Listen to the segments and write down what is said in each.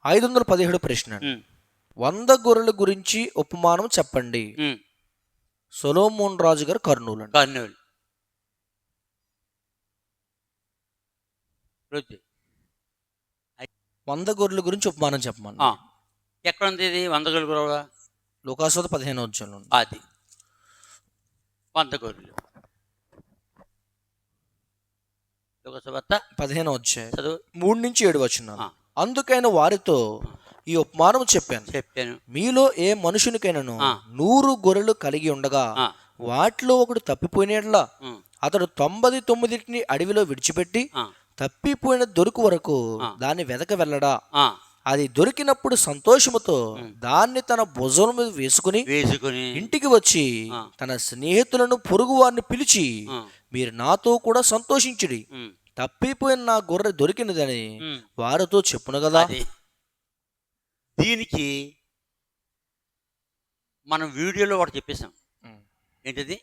517 ప్రశ్న. 100 గొర్రెల గురించి ఉపమానం చెప్పండి. సొలొమోన్ రాజు గారు కర్నూలు. 100 గొర్రెల గురించి ఉపమానం చెప్పమని. ఎక్కడ ఉంది ఇది 100 గొర్రెలు? లూకాసు 15వ అధ్యాయంలో అది 100 గొర్రెలు. లూకాసు 15వ అధ్యాయం 3 నుంచి 7 వచనాలు. అందుకైన వారితో ఈ ఉపమానం చెప్పాను, మీలో ఏ మనుషునికైనాను 100 గొర్రెలు కలిగి ఉండగా వాటిలో ఒకడు తప్పిపోయినట్లా అతడు 99 అడవిలో విడిచిపెట్టి తప్పిపోయిన దొరుకు వరకు దాన్ని వెదక వెళ్ళడా? అది దొరికినప్పుడు సంతోషముతో దాన్ని తన భుజం మీద వేసుకుని ఇంటికి వచ్చి తన స్నేహితులను పొరుగు వారిని పిలిచి, మీరు నాతో కూడా సంతోషించుడి, తప్పిపోయిన నా గొర్రె దొరికినదని వారితో చెప్పును కదా. దీనికి మనం వీడియోలో ఒకటి చెప్పేశాం. ఏంటిది?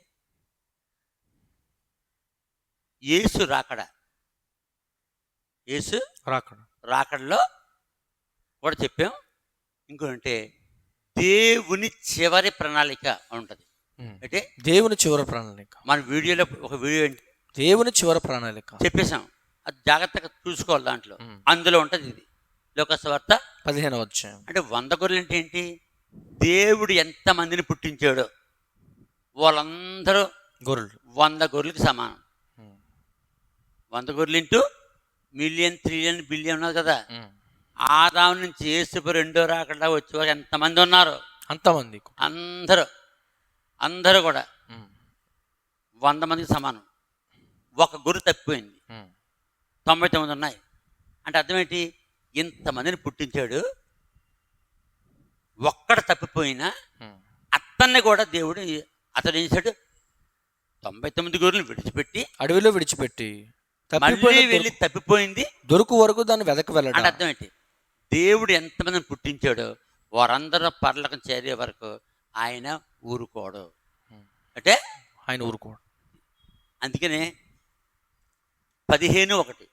యేసు రాకడలో కూడా చెప్పాం. ఇంకోటంటే దేవుని చివరి ప్రణాళిక ఉంటుంది. అంటే దేవుని చివరి ప్రణాళిక మన వీడియోలో ఒక వీడియో ఏంటి, దేవుని చివరి ప్రణాళిక చెప్పేశాం. అది జాగ్రత్తగా చూసుకోవాలి. దాంట్లో అందులో ఉంటుంది ఇది. లూకాసు 15వ అధ్యాయం. అంటే 100 గొర్రెలు అంటే ఏంటి? దేవుడు ఎంతమందిని పుట్టించాడో వాళ్ళందరూ గొర్రెలు 100 గొర్రెలకి సమానం. 100 గొర్రెలు ఇంటూ మిలియన్, ట్రిలియన్, బిలియన్ ఉన్నది కదా. ఆదాము నుంచి యేసు రెండో రాకడా వచ్చేవారు ఎంతమంది ఉన్నారు? అంతమంది అందరూ కూడా 100 మందికి సమానం. ఒక గొర్రె తప్పిపోయింది, 99 ఉన్నాయి. అంటే అర్థం ఏంటి? ఇంతమందిని పుట్టించాడు, ఒక్కడ తప్పిపోయినా అతన్ని కూడా దేవుడు అతను ఏం చేశాడు? 99 గొర్రెలు విడిచిపెట్టి అడవిలో విడిచిపెట్టి మళ్ళీ వెళ్ళి తప్పిపోయింది దొరుకు వరకు దాన్ని వెదక వెళ్ళాడు. అంటే అర్థం ఏంటి? దేవుడు ఎంతమందిని పుట్టించాడో వారందరూ పరలోకం చేరే వరకు ఆయన ఊరుకోడు. అంటే ఆయన ఊరుకోడు. అందుకనే 15:1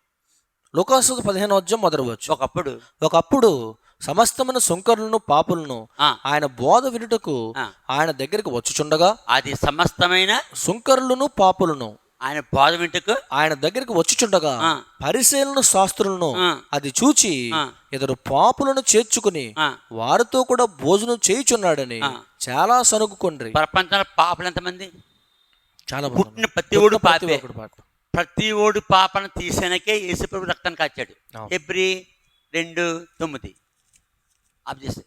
లూకాసు 15వ అధ్యాయం మొదలువచ్చు. ఒకప్పుడు సమస్తమైన సుంకరులను పాపులను ఆయన బోధ వినుటకు ఆయన దగ్గరికి వచ్చుచుండగా, అది సమస్తమైన సుంకరులను పాపులను ఆయన బోధ వింటకు ఆయన దగ్గరికి వచ్చుచుండగా పరిశీలన శాస్త్రులను అది చూచి ఇతడు పాపులను చేర్చుకుని వారితో కూడా భోజనం చేయుచున్నాడని చాలా సనుగుకొండ్రి. ప్రపంచంలో పాపులు ఎంతమంది? చాలా. పుట్టిన ప్రతి ఓడు పాపను తీసేనకే యేసుప్రభు రక్తాన్ని కాచాడు. Hebrew 2:9 object.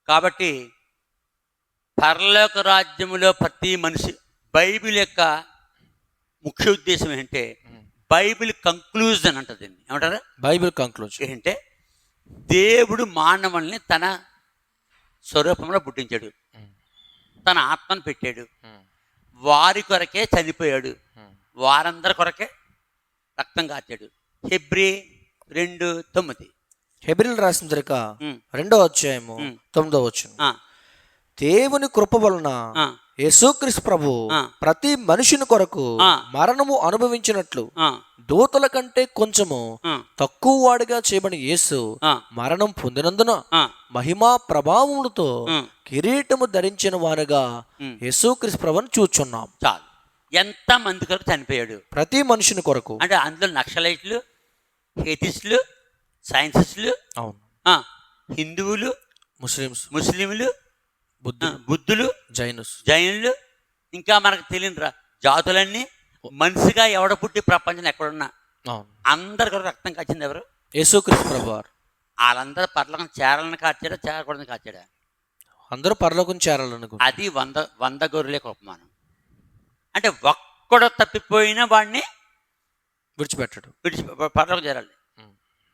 కాబట్టి పరలోక రాజ్యములో ప్రతి మనిషి, బైబిల్ యొక్క ముఖ్య ఉద్దేశం ఏంటంటే బైబిల్ కంక్లూజన్ అంటది. ఏమంటారు? బైబిల్ కంక్లూజన్ ఏంటంటే దేవుడు మానవుల్ని తన స్వరూపంలో పుట్టించాడు, తన ఆత్మను పెట్టాడు, వారి కొరకే చనిపోయాడు, వారందరి కొరకే రక్తం కాచాడు. హెబ్రీ 2:9. హెబ్రీలు రాసిన పత్రిక 2వ అధ్యాయము 9వ వచనం. దేవుని కృప వలన యేసుక్రీస్తు ప్రభు ప్రతి మనుషుని కొరకు మరణము అనుభవించినట్లు దూతల కంటే కొంచెము తక్కువ వాడిగా చేయబడిన యేసు మరణం పొందినందున మహిమా ప్రభావములతో కిరీటము ధరించిన వారుగా యేసుక్రీస్తు ప్రభుని చూచున్నాం. చాలు. ఎంత మంది కొరకు చనిపోయాడు? ప్రతి మనుషుని కొరకు. అంటే అందులో నక్సలైట్లు, హేతిస్టులు, సైన్సిస్టులు, హిందువులు, ముస్లింలు, బుద్ధులు, జైనులు, ఇంకా మనకు తెలియని జాతులన్నీ మనిషిగా ఎవడ పుట్టి ప్రపంచం ఎక్కడున్నా అందరి కొరకు రక్తం కాచింది ఎవరు? యేసుక్రీస్తు ప్రభు. వాళ్ళందరూ పరలోకం చేరాలని కాచాడా, చేరకూడదని కాచాడా? అందరూ పరలోకం చేరాలను. అది 100 గొర్రెలకు ఉపమానం. అంటే ఒక్కడు తప్పిపోయినా వాడిని విడిచిపెట్టాడు, పరలోకం చేరాలి.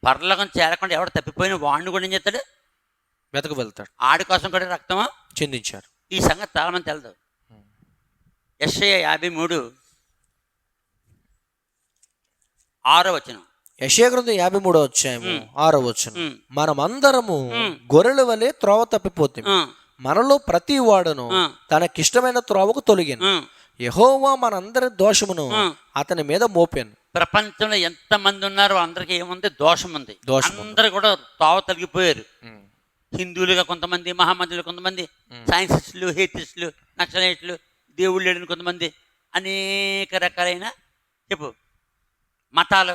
పరలోకం చేరకుండా ఎవడు తప్పిపోయిన వాడిని కూడా ఏం చేస్తాడు? వెతకు వెళ్తాడు. ఆడి కోసం కూడా రక్తమా చెందించారు. ఈ సంగతి చాలా మంది తెలదు. యెషయా 53:6 యెషయా గ్రంథం 53వ అధ్యాయము 6వ వచనం. మనమందరము గొర్రెల వలె త్రోవ తప్పిపోతాం, మనలో ప్రతి వాడును తనకిష్టమైన త్రోవకు తొలగిను. యెహోవా మనందరి దోషమును అతని మీద మోపాను, ప్రపంచంలో ఎంతమంది ఉన్నారో అందరికీ ఏముంది? దోషం ఉంది. దోషం ఉంది. అందరూ కూడా తావ తొలగిపోయారు. ఉమ్. హిందువులుగా కొంతమంది, మహామందులు కొంతమంది, సైన్సిస్టులు, హేతిస్టులు, నక్సలైట్లు, దేవుళ్ళు లేడని కొంతమంది, అనేక రకాలైన చెప్పు మతాలు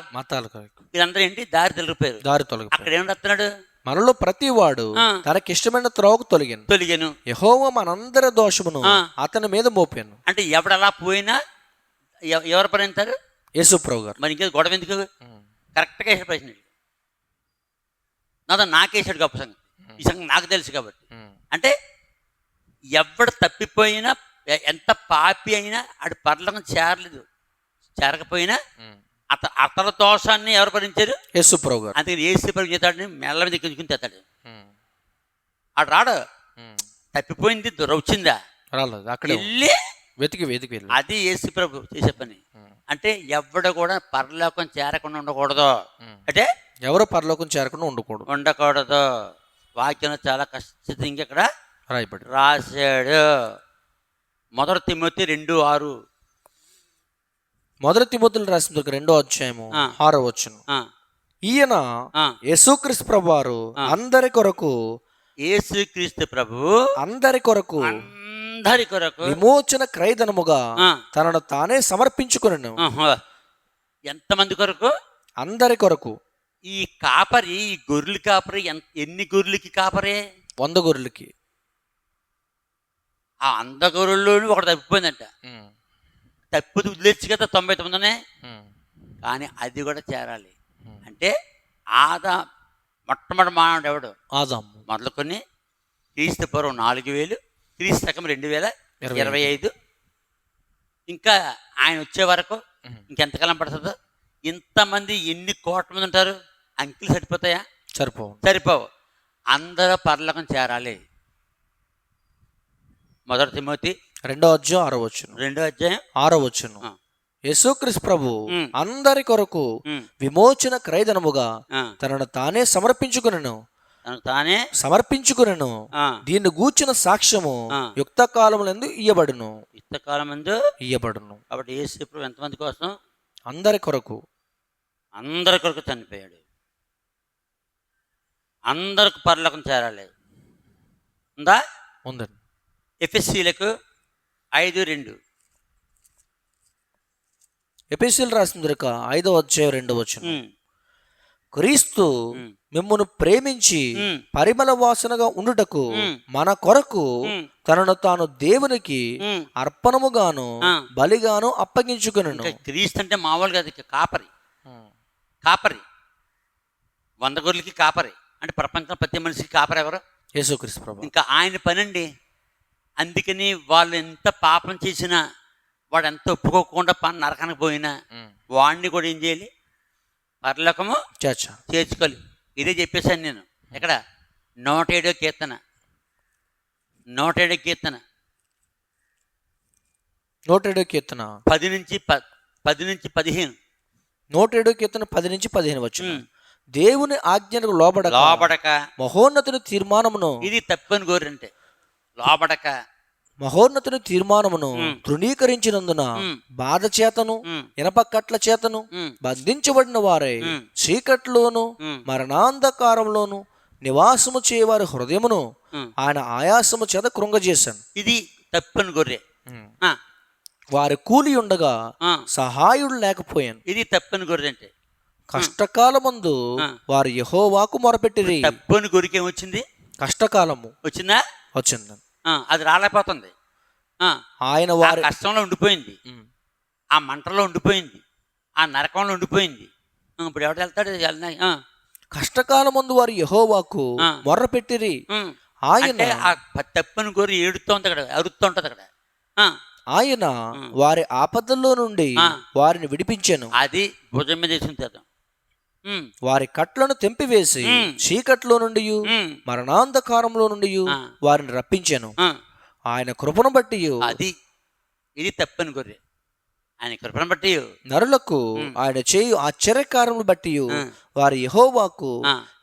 కరెక్ట్. వీరందరూ ఏంటి? దారి తొలగిపోయారు. దారి తొలగి అక్కడ ఏం రాస్తున్నాడు? మనలో ప్రతి వాడు తనకిష్టమైన త్రోవకు తొలిగాను. యెహోవా మనందరి దోషమును అతని మీద మోపాను. అంటే ఎవడలా పోయినా ఎవరు పనిస్తారు? యేసుప్రభు గారు. మరి ఇంకేది గొడవ ఎందుకు? కరెక్ట్గా వేసాడు ప్రశ్న. నాకేసాడు గొప్ప సంగతి. ఈ సంగతి నాకు తెలుసు కాబట్టి. అంటే ఎవడు తప్పిపోయినా, ఎంత పాపి అయినా ఆడు పర్లోకం చేరకపోయినా అతని దోషాన్ని ఎవరు భరించారు? యేసుప్రభు గారు. అందుకని యేసుప్రభు చేతాడని మెల్ల మీద ఎక్కించుకుని తెస్తాడు. ఆడు రాడు. తప్పిపోయింది వచ్చిందా రాలేదు, అక్కడ వెళ్ళి వెతికి అది యేసుప్రభు చేసే పని. అంటే ఎవడు కూడా పరలోకం చేరకుండా ఉండకూడదు. అంటే ఎవరు పరలోకం చేరకుండా ఉండకూడదు. వాక్యం చాలా ఖచ్చితంగా ఇక్కడ రాయబడి రాశాడు. 1 తిమోతి 2:6. 1 తిమోతిలో రాసిన 2వ అధ్యాయము 6వ వచనం. ఈయన యేసుక్రీస్తు ప్రభువారు అందరి కొరకు, యేసుక్రీస్తు ప్రభు అందరి కొరకు విమోచన క్రయధనముగా తనను తానే సమర్పించుకొనెను. ఎంతమంది కొరకు? అందరి కొరకు. ఈ కాపరి, ఈ గొర్రెలు కాపరి ఎన్ని గొర్రెలకి కాపరే? 100 గొర్రెలకి. ఆ 100 గొర్రెల్లోనూ ఒకటి తప్పిపోయిందంట. తప్పితే వదిలేచ్చు కదా 99నే. కానీ అది కూడా చేరాలి. అంటే మొట్టమొదటి మానవుడు ఎవడు? ఆదాము. మొదలుకొని క్రీస్తు పూర్వం 4000, క్రీస్తు శకం 2025, ఇంకా ఆయన వచ్చే వరకు ఇంకెంతకాలం పడుతుందో? ఇంతమంది ఎన్ని కోట్ల మంది ఉంటారు? అంకెలు సరిపోతాయా? సరిపోవు. అందరూ పరలోకం చేరాలి. 1 తిమోతి 2వ అధ్యాయం 6వ వచనం. 2వ అధ్యాయం 6వ వచనం. యేసుక్రీస్తు ప్రభు అందరి కొరకు విమోచన క్రయధనముగా తనను తానే సమర్పించుకొనెను. దీన్ని గూర్చిన సాక్ష్యము యుక్త కాలములందు ఇయ్యబడును. కాబట్టి యేసు ప్రభు ఎంతమంది కోసం? అందరి కొరకు చనిపోయాడు. అందరికి పరలోకం చేరాలి. ఉందండి. ఎఫెసీయులకు 5:2. ఎఫెసీయులకు రాసిన 5వ అధ్యాయం 2వ వచనం. క్రీస్తు మిమ్మును ప్రేమించి పరిమళ వాసనగా ఉండుటకు మన కొరకు తనను తాను దేవునికి అర్పణముగాను బలిగాను అప్పగించుకొనెను. క్రీస్తు అంటే మామూలుగా కాపరి. 100 గొర్రెలకి కాపరి. అంటే ప్రపంచంలో ప్రతి మనిషికి కాపరి ఎవరు? యేసుక్రీస్తు ప్రభు. ఇంకా ఆయన పనండి. అందుకని వాళ్ళు ఎంత పాపం చేసినా, వాడు ఎంత ఒప్పుకోకుండా నరకానికి పోయినా, వాడిని కూడా ఏం చేయాలి? పరలోకము చేర్చుకోవాలి. ఇదే చెప్పేశాను నేను. ఎక్కడ? 107వ కీర్తన 10 నుంచి 15. 107వ కీర్తన 10 నుంచి 15 వచనం. దేవుని ఆజ్ఞలకు లోబడక మహోన్నతుని తీర్మానమును, ఇది తప్పని గోరంటే లోబడక మహోన్నతుని తీర్మానమును తృణీకరించినందున బాధ చేతను ఇనప కట్ల చేతను బంధించబడిన వారై చీకట్లోను మరణాంధకారంలోను నివాసము చేయవారి హృదయమును ఆయన ఆయాసము చేత కృంగజేశాను. ఇది తప్పని గొర్రె. వారి కూలి ఉండగా సహాయుడు లేకపోయాను. ఇది తప్పని గొర్రె అంటే కష్టకాలమందు వారు యెహోవాకు మొరపెట్టిరి. తప్పని గొర్రెకి ఏమొచ్చింది? కష్టకాలము వచ్చిందా? వచ్చింది. అది రాలేకపోతుంది. ఆయన వారి కష్టంలో ఉండిపోయింది, ఆ మంటలో ఉండిపోయింది, ఆ నరకంలో ఉండిపోయింది. ఇప్పుడు ఎవడు వెళ్తాడు? కష్టకాలం ముందు వారు యెహోవాకు మొర్రపెట్టిరి. ఆయన తప్పని గొర్రె ఏడుతోంది అక్కడ, అరుస్తోంటది అక్కడ. ఆయన వారి ఆపదల్లో నుండి వారిని విడిపించాను. అది భుజం మీద వేసుకుంటారు. వారి కట్లను తెంపివేసి చీకట్లో నుండి మరణాంధకారంలో నుండి వారిని రప్పించాను. ఆయన కృపను బట్టి ఇది తప్పని గొర్రె. ఆయన కృపను బట్టి నరులకు ఆయన చేయు ఆశ్చర్యకారములు బట్టి వారి యెహోవాకు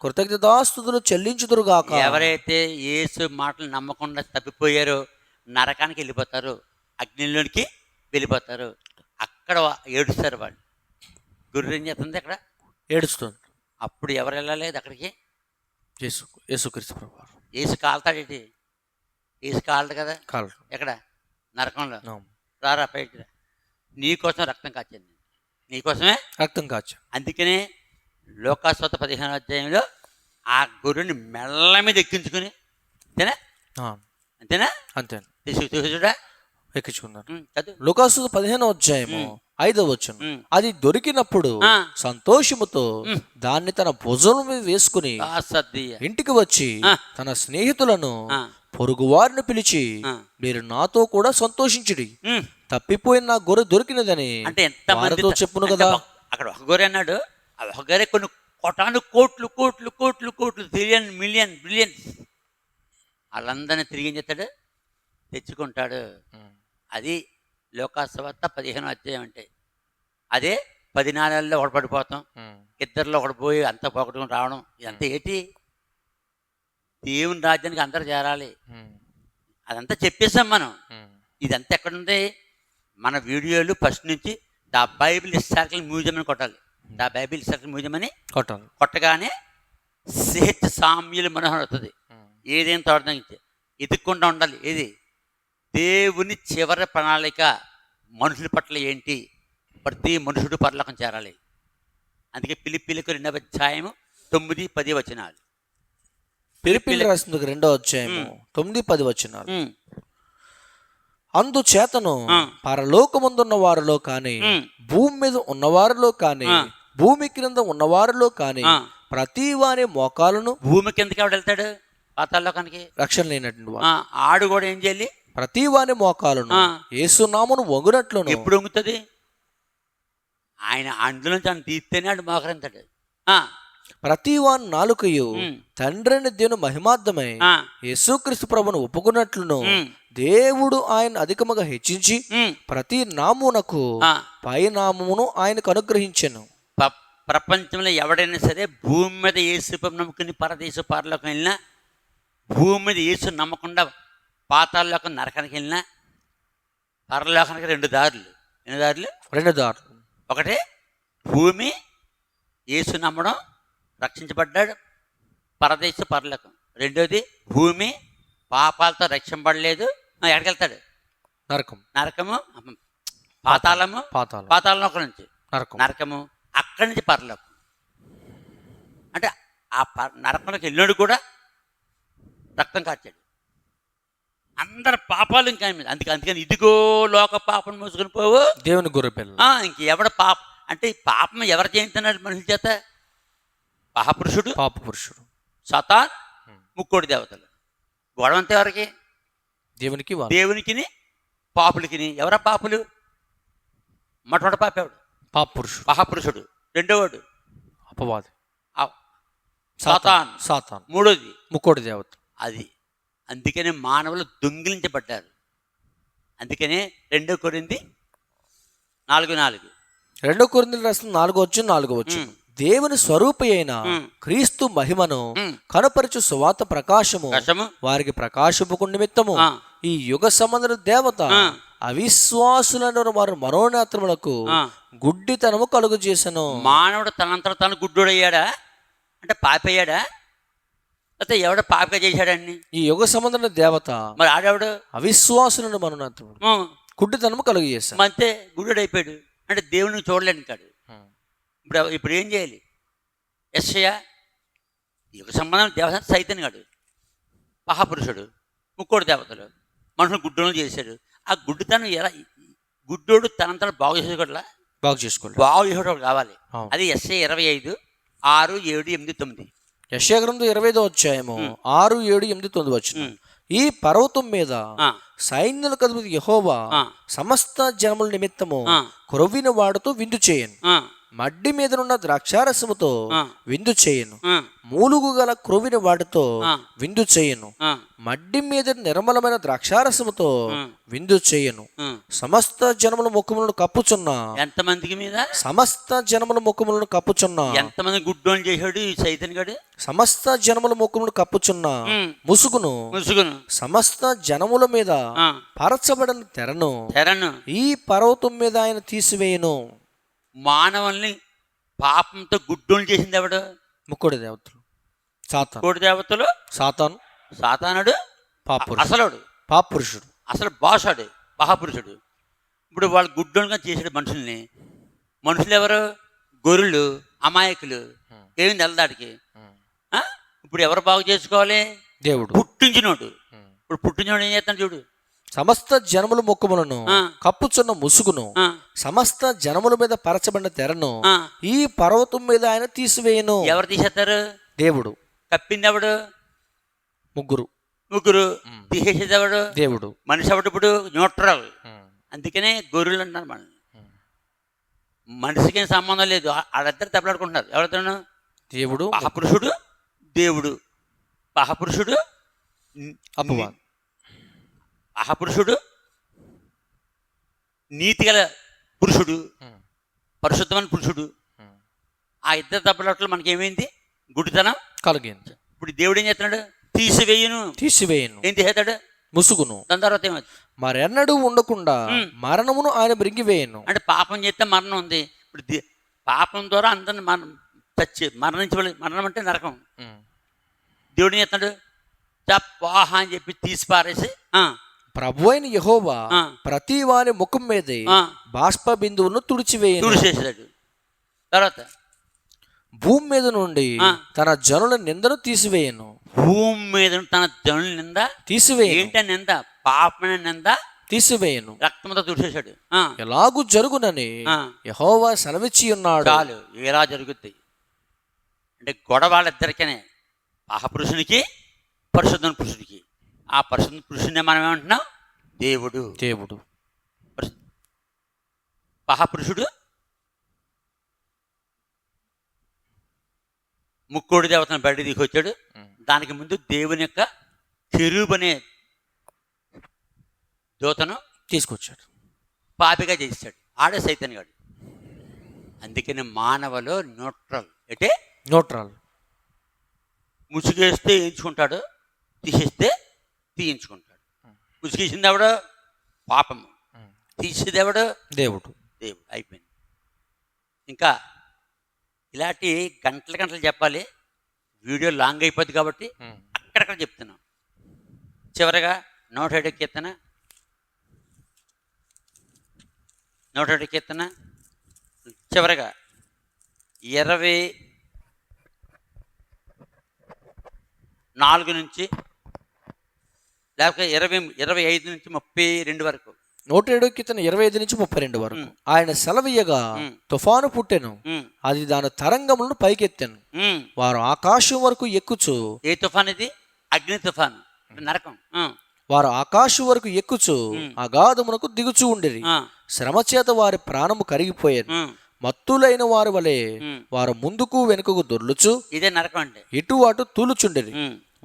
కృతజ్ఞతాస్తుతులు చెల్లించుదురుగాక. ఎవరైతే యేసు మాటలు నమ్మకుండా తప్పిపోయారో నరకానికి వెళ్ళిపోతారు, అగ్నిలోనికి వెళ్ళిపోతారు. అక్కడ ఏడుస్తారు వాళ్ళు. గొర్రె ఏం చేస్తుంది అక్కడ? ఏడుస్తుంది. అప్పుడు ఎవరు వెళ్ళలేదు అక్కడికి? యేసుక్రీస్తు ప్రభువారు. ఏసు కాలుతాడేంటి? ఏసు కాలదు కదా. కాలు. ఎక్కడ? నరకంలో. అవును. రారా పైకి రా. నీకోసం రక్తం కాచాను నేను, నీకోసమే రక్తం కాచా. అందుకనే లోకాసువార్త 15వ అధ్యాయంలో ఆ గొర్రెని మెల్ల మీద ఎక్కించుకుని, అంతేనా? అంతేనా? అంతే. తీసుకురా ఎక్కించుకున్నారు. చదువు. లూకాసు 15వ అధ్యాయము 5వ వచనం. అది దొరికినప్పుడు సంతోషముతో దాన్ని తన భుజం మీద వేసుకుని ఇంటికి వచ్చి తన స్నేహితులను పొరుగు వారిని పిలిచి, మీరు నాతో కూడా సంతోషించుడి, తప్పిపోయిన నా గొర్రె దొరికినదని అంటే ఎంత వారితో చెప్పును కదా. అక్కడ ఒక గొర్రె అన్నాడు, ఆ ఒక గొర్రె కొన్ని కోటాను కోట్లు కోట్లు కోట్లు కోట్లు బిలియన్ మిలియన్ బిలియన్స్ వాళ్ళందరినీ తిరిగి ఏం చేస్తాడు? తెచ్చుకుంటాడు. అది లోకాసువార్త 15వ అధ్యాయం అంటే. అదే 10 నెలల్లో ఒకటి పడిపోతాం, ఇద్దరిలో ఒకటి పోయి అంతా పోగొట్టుకుని రావడం, ఇదంతా ఏంటి? దేవుని రాజ్యానికి అందరూ చేరాలి, అదంతా చెప్పేసాం మనం. ఇదంతా ఎక్కడుంది? మన వీడియోలు ఫస్ట్ నుంచి ద బైబిల్ హిస్టారికల్ మ్యూజియం అని కొట్టాలి. ద బైబిల్ హిస్టారికల్ మ్యూజియం అని కొట్టాలి. కొట్టగానే సేహ్ సామ్యులు మనోహర్ అవుతుంది. ఏదేం తోడదానికి ఎదుక్కుండా ఉండాలి. ఏది? దేవుని చివరి ప్రణాళిక మనుషుల పట్ల ఏంటి? ప్రతి మనుషుడు పరలోకం చేరాలి. అందుకే ఫిలిప్పీలకు 2వ అధ్యాయము 9, 10 వచనాలు. ఫిలిప్పీలకు రాసిన 2వ అధ్యాయము 9, 10 వచనాలు. అందుచేతను పరలోకమందున్న వారిలో కానీ, భూమి మీద ఉన్నవారిలో కానీ, భూమి క్రింద ఉన్నవారిలో కానీ ప్రతి వారి మోకాలను. భూమి కిందకి ఎవడు వెళ్తాడు? పాతాళలోకానికి. రక్షణ లేనటువంటి ఆడు కూడా ఏం చేయాలి? ప్రతి వాని మోకాలను యేసునామమును వంగునట్లు. ఎప్పుడు వంగుతుంది? ఆయన అందులో తను తీస్తేనే ఆడు మోకరింతాడు. ప్రతి వాని నాలుకయు తండ్రిని దేవుని మహిమార్థమై యేసుక్రీస్తు ప్రభువును ఒప్పుకున్నట్లును దేవుడు ఆయన అధికముగా హెచ్చించి ప్రతి నామునకు పై నామమును ఆయనకు అనుగ్రహించెను. ప్రపంచంలో ఎవడైనా సరే భూమి మీద యేసు నమ్ముకుని పరదేశ పారలోకి వెళ్ళినా, భూమి మీద యేసు నమ్మకుండా పాతాళలోకం నరకానికి వెళ్ళినా, పరలోకానికి 2 దారులు. ఎన్ని దారులు? 2 దారులు. ఒకటి భూమి, యేసు నమ్మడం, రక్షించబడ్డాడు, పరదేశ పరలోకం. రెండోది భూమి పాపాలతో రక్షింపబడలేదు, ఎక్కడికి వెళ్తాడు? నరకం. నరకము, పాతాళము, పాతాళలోకం నుంచి నరకము, అక్కడి నుంచి పరలోకం. అంటే ఆ నరకంలోకి వెళ్ళాడు కూడా రక్తం కార్చాడు. అందరు పాపాలు ఇంకా మీద. అందుకని ఇదిగో లోక పాపను మోసుకొని పోవు దేవుని గొర్రెపిల్ల. ఇంక ఎవడ పాప అంటే ఈ పాపం ఎవరు చేయించున్నాడు మనుషుల చేత? పాపపురుషుడు సతాన్, ముక్కోడి దేవతలు. గొడవంతా ఎవరికి? దేవునికి పాపులకి. ఎవరా పాపులు? మొట్టమొదటి పాప ఎవడు? పాపపురుషుడు. రెండోవాడు అపవాది, సాతాన్. మూడోది ముక్కోడి దేవత. అది అందుకనే మానవులు దొంగిలించబడ్డారు. అందుకనే 2 కొరింథీ 4:4. 2 కొరింథీయులకు రాసిన 4:4 దేవుని స్వరూపి అయిన క్రీస్తు మహిమను కనపరచు సువార్త ప్రకాశము వారికి ప్రకాశింపు నిమిత్తము ఈ యుగ సంబంధ దేవత అవిశ్వాసులైన వారి మనోనేత్రములకు గుడ్డితనము కలుగు చేసెను. మానవుడు తనంతట తాను గుడ్డోడయ్యాడా? అంటే పాపయ్యాడా? అయితే ఎవడ పాపగా చేశాడండి? ఈ యుగ సంబంధ దేవత. మరి ఆడెవడు? అవిశ్వాసులను మనోనేత్రములు గుడ్డితనము కలుగు చేశాడు. అంతే, గుడ్డోడైపోయాడు. అంటే దేవుని చూడలేని కాడు. ఇప్పుడు ఏం చేయాలి? యెషయా యుగ సంబంధం దేవత సైతన్ గాడు, మహాపురుషుడు, ముక్కోడు దేవతలు, మనుషులు గుడ్డోడు చేశాడు. ఆ గుడ్డితనం ఎలా? గుడ్డోడు తనంతట బాగు చేసుకోవడం కావాలి. అది యెషయా 25:6, 7, 8, 9. యెషయా గ్రంథం 25వ అధ్యాయము 6, 7, 8, 9 వచనం. ఈ పర్వతం మీద సైన్యులకు అధిపతి యెహోవా సమస్త జనముల నిమిత్తము క్రొవ్విన వాడుతో విందు చేయను. మడ్డి మీదనున్న ద్రాక్షారసముతో విందు చేయను. మూలుగు గల క్రొవ్విన వాటితో విందు చేయను. మడ్డి మీద నిర్మలమైన ద్రాక్షారసముతో విందు చేయను. సమస్త జనముల ముఖములను కప్పుచున్న. ఎంతమందికి మీద? సమస్త జనముల ముఖములను కప్పుచున్న. ఎంతమంది గుడ్డోని చేశాడు ఈ సైతన్ గడు? సమస్త జనముల ముఖములను కప్పుచున్న ముసుగును సమస్త జనముల మీద పరచబడిన తెరను ఈ పర్వతం మీద ఆయన తీసివేయను. మానవుల్ని పాపంతో గుడ్డోళ్ళు చేసింది ఎవడు? ముక్కోడి దేవతలు, సాతాను. కోడి దేవతలు, సాతాను, సాతానుడు, పాపురుషుడు, అసలుడు, పాపురుషుడు, అసలు బాషాడు, మహాపురుషుడు. ఇప్పుడు వాళ్ళు గుడ్డోళ్ళుగా చేసాడు మనుషుల్ని. మనుషులు ఎవరు? గొర్రెలు, అమాయకులు, ఏమి తెల్లదాడికి. ఇప్పుడు ఎవరు బాగు చేసుకోవాలి? దేవుడు, పుట్టించినోడు. ఇప్పుడు పుట్టించినోడు ఏం చేస్తాను చూడు. సమస్త జనముల ముఖములను కప్పుచున్న ముసుగును, సమస్త జనముల మీద పరచబడిన తెరను ఈ పర్వతం మీద ఆయన తీసివేయను. ఎవరు తీసేస్తారు? దేవుడు. కప్పింది ఎవడు? ముగ్గురు. తీసేసేది ఎవడు? దేవుడు. మనిషి ఎవడు? ఇప్పుడు న్యూట్రల్. అందుకనే గొర్రెలు అంటున్నారు మనల్ని. మనిషికి ఏం సంబంధం లేదు, వాళ్ళిద్దరు దెబ్బలాడుకుంటున్నారు. ఎవరితోనూ? దేవుడు, మహాపురుషుడు, దేవుడు. మహాపురుషుడు, అపవాది. మహాపురుషుడు, నీతిగల పురుషుడు, పరిశుద్ధమైన పురుషుడు. ఆ ఇద్దరు దెబ్బలాట్లు మనకేమైంది? గుడితనం కలిగింది. ఇప్పుడు దేవుడు ఏం చేస్తున్నాడు? తీసివేయును. ఏం చేస్తాడు? ముసుగును. దాని తర్వాత ఏమవుతుంది? మరెన్నడూ ఉండకుండా మరణమును ఆయన మృంగివేయను. అంటే పాపం చేస్తే మరణం ఉంది. ఇప్పుడు పాపం ద్వారా అందరిని మరణించబడి, మరణం అంటే నరకం. దేవుడు ఏం చేస్తున్నాడు? చప్పాహ అని చెప్పి తీసి పారేసి ప్రభు అయిన యెహోవా ప్రతి వారి ముఖం మీదే బాష్ప బిందువును తుడిచేసాడు. తర్వాత భూమి మీద నుండి తన జనుల నిందను తీసివేయను. భూమి మీద తన జనుల నింద తీసివేయను. ఏంట నింద? పాపమైన నింద తీసివేయను. రక్తంతో తుడిచేశాడు. ఎలాగూ జరుగునని యెహోవా సెలవిచ్చి ఉన్నాడు. చాలు. ఎలా జరుగుతాయి అంటే గొడవ వాళ్ళిద్దరికనే, మహాపురుషునికి, పరిశుద్ధ పురుషుడికి. ఆ పరిశుద్ధ పురుషుడిని మనం ఏమంటున్నాం? దేవుడు. దేవుడు. మహాపురుషుడు ముక్కోడి దేవతను బయట దిగొచ్చాడు. దానికి ముందు దేవుని యొక్క కెరూబు అనే దూతను తీసుకొచ్చాడు, పాపిగా చేశాడు. ఆడే సైతాన్ గాడు. అందుకని మానవులు న్యూట్రల్. అంటే న్యూట్రల్. ముసుగేస్తే వేయించుకుంటాడు, తీసేస్తే తీయించుకుంటాడు. ముసుగేసింది ఎవడు? పాపము. తీసేది ఎవడు? దేవుడు. దేవుడు. అయిపోయింది. ఇంకా ఇలాంటి గంటలు చెప్పాలి. వీడియో లాంగ్ అయిపోద్ది కాబట్టి అక్కడక్కడ చెప్తున్నాం. చివరగా 107 కీర్తన, 107 కీర్తన చివరగా 24 నుంచి లేకపోతే 25 నుంచి 32 వరకు. 107 కీర్తన 25 నుంచి 32 వరకు. ఆయన సెలవీయగా తుఫాను పుట్టెను, అది దాని తరంగములను పైకెత్తెను. వారు ఆకాశం వరకు ఎక్కుచు. ఏ తుఫాన్ ఇది? అగ్ని తుఫాను, నరకం. వారు ఆకాశం వరకు ఎక్కుచు అగాధమునకు దిగుచూ ఉండిరి. శ్రమ చేత వారి ప్రాణము కరిగిపోయారు. మత్తులైన వారి వలె వారు ముందుకు వెనుకకు దొర్లుచు, ఇదే నరకం అంటే, ఇటు అటు తూలుచుండిరి.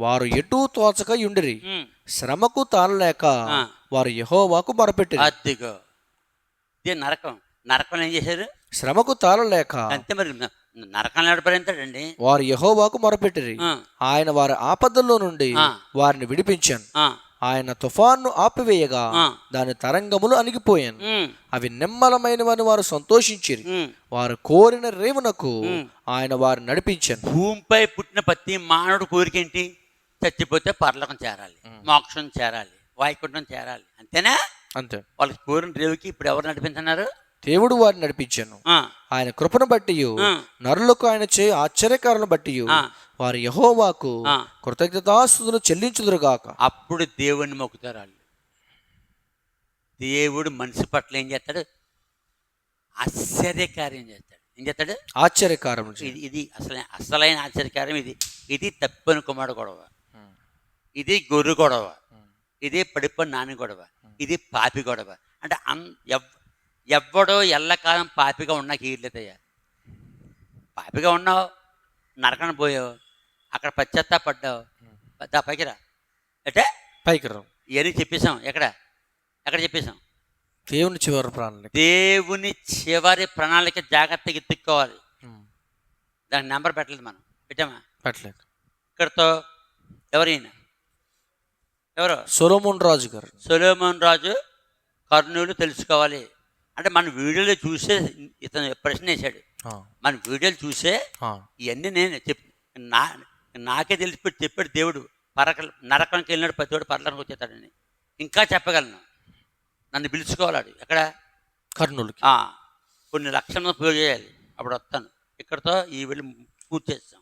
వారు ఎటూ తోచక యుండిరి. శ్రమకు తాళలేక వారు యెహోవాకు మొరపెట్టిరి. అదిగో ఇదే నరకం. నరకం ఏం చేశారు? శ్రమకు తాళలేక అంతే. మరి నరకం నడపడండి. వారు యెహోవాకు మొరపెట్టిరి. ఆయన వారి ఆపదల్లో నుండి వారిని విడిపించాను. ఆయన తుఫాన్ను ఆపివేయగా దాని తరంగములు అణిగిపోయాను. అవి నిమ్మలమైనవని వారు సంతోషించిరి. వారు కోరిన రేవునకు ఆయన వారిని నడిపించాను. భూమిపై పుట్టిన ప్రతి మానవుడు కోరికేంటి? చచ్చిపోతే పరలోకం చేరాలి, మోక్షం చేరాలి, వైకుంఠం చేరాలి. అంతేనా? అంతే. వాళ్ళకి కోరిన రేవుకి ఇప్పుడు ఎవరు నడిపించున్నారు? దేవుడు వారిని నడిపించాను. ఆయన కృపను బట్టి, నరులకు ఆయన చేయ ఆశ్చర్యకారులను బట్టి వారు యెహోవాకు కృతజ్ఞతాస్తుతులు చెల్లించుదురుగాక. అప్పుడు దేవుణ్ణి మొక్కుతారు వాళ్ళు. దేవుడు మనిషి పట్ల ఏం చేస్తాడు? ఆశ్చర్యకార్యం చేస్తాడు. ఏం చేస్తాడు? ఆశ్చర్యకారం. ఇది అసలైన ఆశ్చర్యకార్యం. ఇది తప్పని కుమారుడు గొడవ, ఇది గొర్రె గొడవ, ఇది పడిపోయిన నాని గొడవ, ఇది పాపి గొడవ. అంటే ఎవ్వడో ఎల్లకాలం పాపిగా ఉన్నా కీర్లేదయ్యా. పాపిగా ఉన్నావు, నరకన పోయావు, అక్కడ పశ్చాత్తాపడ్డావు, పైకి రా అంటే పైకి రా. ఇవన్నీ చెప్పేశాం. ఎక్కడ చెప్పేశాం? దేవుని చివరి ప్రణాళిక. దేవుని చివరి ప్రణాళిక జాగ్రత్తగా ఎత్తుక్కోవాలి. దానికి నెంబర్ పెట్టలేదు మనం. పెట్టామా? పెట్టలేదు. ఇక్కడతో ఎవరు? సొలొమోన్ రాజు గారు. సొలొమోన్ రాజు కర్నూలు తెలుసుకోవాలి అంటే మన వీడియోలో చూసే ఇతను ప్రశ్న వేశాడు. ఆ, మన వీడియోలు చూసే ఆ, ఇవన్నీ నేను నాకే తెలిసిపోయి చెప్పాడు దేవుడు. నరకానికి వెళ్ళినాడు ప్రతివాడు పరలోకానికి వచ్చేస్తాడని. ఇంకా చెప్పగలను. నన్ను పిలుచుకోవాలాడు ఎక్కడ కర్నూలుకి. కొన్ని లక్షల పూజ చేయాలి, అప్పుడు వస్తాను. ఇక్కడతో ఈ వెళ్ళి పూర్తి చేస్తాం.